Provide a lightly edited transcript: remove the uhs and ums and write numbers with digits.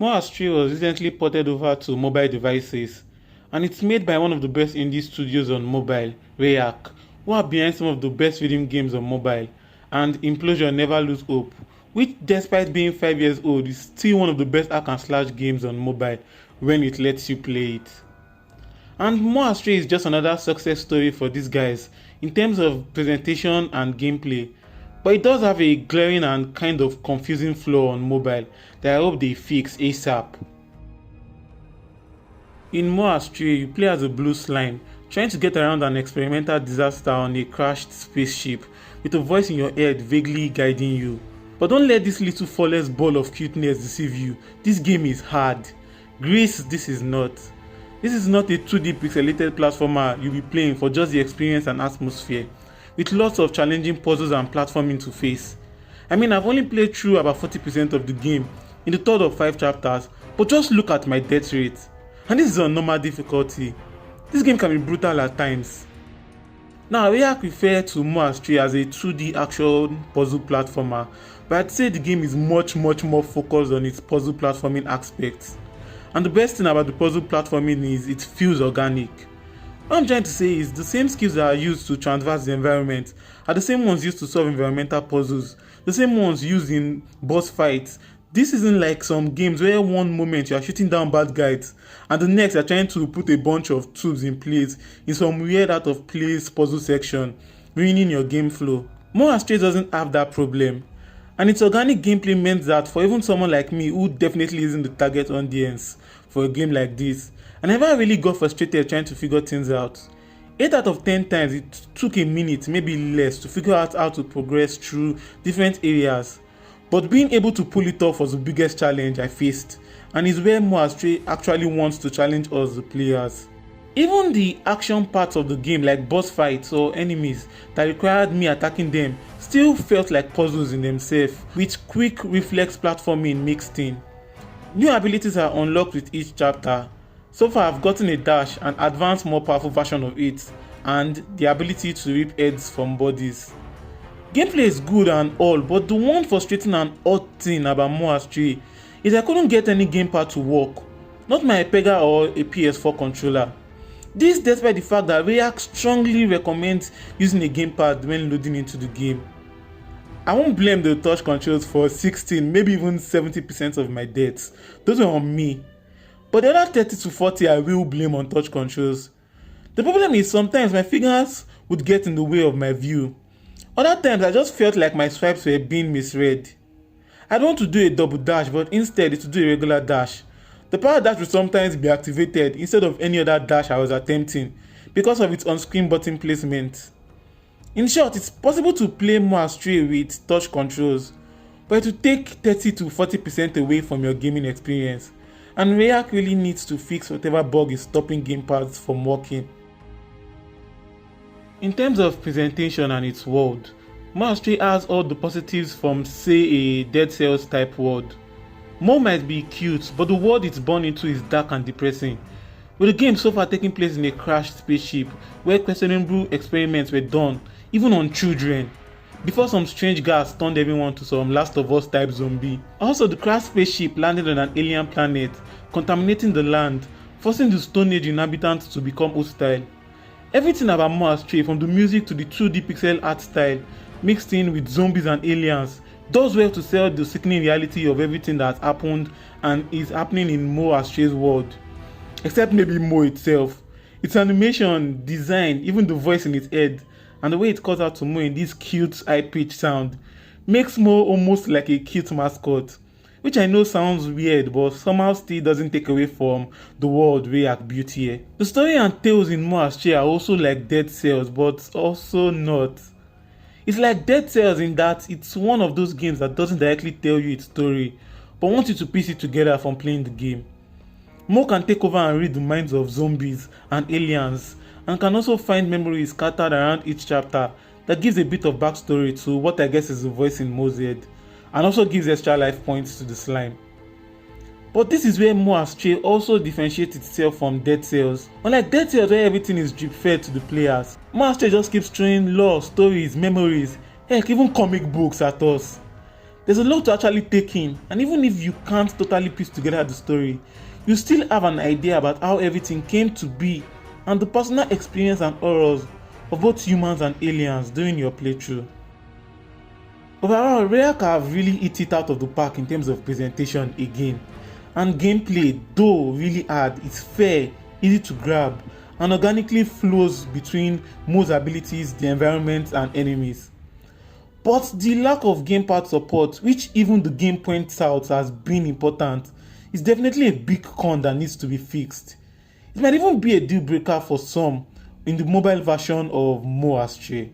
More Astray was recently ported over to mobile devices, and it's made by one of the best indie studios on mobile, Rayak, who are behind some of the best rhythm games on mobile, and Implosion Never Lose Hope, which despite being 5 years old is still one of the best hack and slash games on mobile when it lets you play it. And More Astray is just another success story for these guys in terms of presentation and gameplay, but it does have a glaring and kind of confusing flaw on mobile that I hope they fix ASAP. In More Astray, you play as a blue slime, trying to get around an experimental disaster on a crashed spaceship with a voice in your head vaguely guiding you. But don't let this little flawless ball of cuteness deceive you. This game is hard. Grace, this is not. This is not a 2D pixelated platformer you'll be playing for just the experience and atmosphere, with lots of challenging puzzles and platforming to face. I mean, I've only played through about 40% of the game in the third of 5 chapters, but just look at my death rate. And this is on normal difficulty. This game can be brutal at times. Now, Rayak refer to More Astray as a 2D action puzzle platformer, but I'd say the game is much more focused on its puzzle platforming aspects. And the best thing about the puzzle platforming is it feels organic. What I'm trying to say is the same skills that are used to traverse the environment are the same ones used to solve environmental puzzles, the same ones used in boss fights. This isn't like some games where one moment you are shooting down bad guys and the next you are trying to put a bunch of tubes in place in some weird out of place puzzle section, ruining your game flow. More Astray doesn't have that problem, and its organic gameplay meant that for even someone like me who definitely isn't the target audience for a game like this, I never really got frustrated trying to figure things out. 8 out of 10 times it took a minute, maybe less, to figure out how to progress through different areas. But being able to pull it off was the biggest challenge I faced, and is where More Astray actually wants to challenge us the players. Even the action parts of the game, like boss fights or enemies that required me attacking them, still felt like puzzles in themselves, with quick reflex platforming mixed in. New abilities are unlocked with each chapter. So far I've gotten a dash, an advanced more powerful version of it, and the ability to rip heads from bodies. Gameplay is good and all, but the one frustrating and odd thing about More Astray is I couldn't get any gamepad to work, not my Pega or a PS4 controller. This despite the fact that Rayak strongly recommends using a gamepad when loading into the game. I won't blame the touch controls for 16, maybe even 70% of my deaths. Those were on me. But the other 30 to 40 I will blame on touch controls. The problem is sometimes my fingers would get in the way of my view. Other times I just felt like my swipes were being misread. I'd want to do a double dash, but instead it would do a regular dash. The power dash would sometimes be activated instead of any other dash I was attempting because of its on-screen button placement. In short, it's possible to play More Astray with touch controls, but it will take 30 to 40% away from your gaming experience, and Rayak really needs to fix whatever bug is stopping gamepads from working. In terms of presentation and its world, More Astray has all the positives from, say, a Dead Cells type world. More might be cute, but the world it's born into is dark and depressing, with the game so far taking place in a crashed spaceship where questionable experiments were done, even on children, before some strange gas turned everyone to some Last of Us type zombie. Also, the crashed spaceship landed on an alien planet, contaminating the land, forcing the Stone Age inhabitants to become hostile. Everything about More Astray, from the music to the 2D pixel art style, mixed in with zombies and aliens, does well to sell the sickening reality of everything that has happened and is happening in More Astray's world. Except maybe Mo itself. Its animation, design, even the voice in its head, and the way it calls out to Mo in this cute high-pitched sound, makes Mo almost like a cute mascot, which I know sounds weird, but somehow still doesn't take away from the world Rayak beauty here. The story and tales in More Astray are also like Dead Cells, but also not. It's like Dead Cells in that it's one of those games that doesn't directly tell you its story, but wants you to piece it together from playing the game. Mo can take over and read the minds of zombies and aliens, and can also find memories scattered around each chapter that gives a bit of backstory to what I guess is the voice in Mo's head, and also gives extra life points to the slime. But this is where More Astray also differentiates itself from Dead Cells. Unlike Dead Cells where everything is drip fed to the players, More Astray just keeps throwing lore, stories, memories, heck even comic books at us. There's a lot to actually take in, and even if you can't totally piece together the story, you still have an idea about how everything came to be and the personal experience and horrors of both humans and aliens during your playthrough. Overall, Rare have really hit it out of the park in terms of presentation again, and gameplay, though really hard, is fair, easy to grab, and organically flows between most abilities, the environment, and enemies. But the lack of gamepad support, which even the game points out has been important, is definitely a big con that needs to be fixed. It might even be a deal breaker for some in the mobile version of Astray.